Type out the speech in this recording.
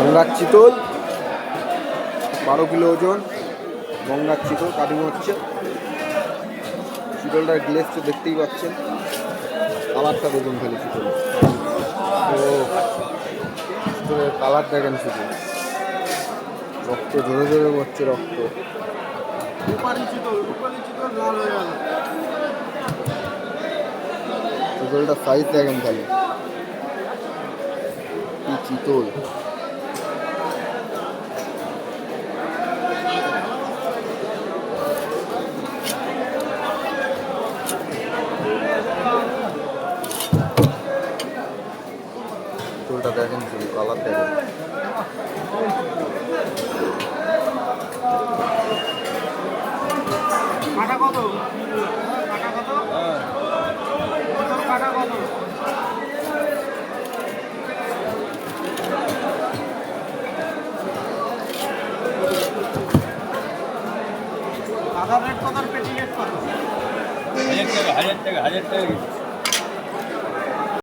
গঙ্গার চিতল 12 কিলো ওজন। গঙ্গার চিতল কাটিং হচ্ছে। চিতলটার গ্লেসটা দেখতেই পাচ্ছেন, কালারটা দেখুন খালি চিতল। তো চিতলের কালার দেখেন শুধু, রক্ত ধরে ধরে পড়ছে রক্ত। চিতলটার সাইজ দেখেন খালি, কি চিতল। চিতলটা দেখেন শুধু, কালার দেখেন। কাটা কত? কাটা কত? কাটা কত? আধার রেট কত? পেটি রেট কত? 1000 টাকা 1000 টাকা 1000 টাকা।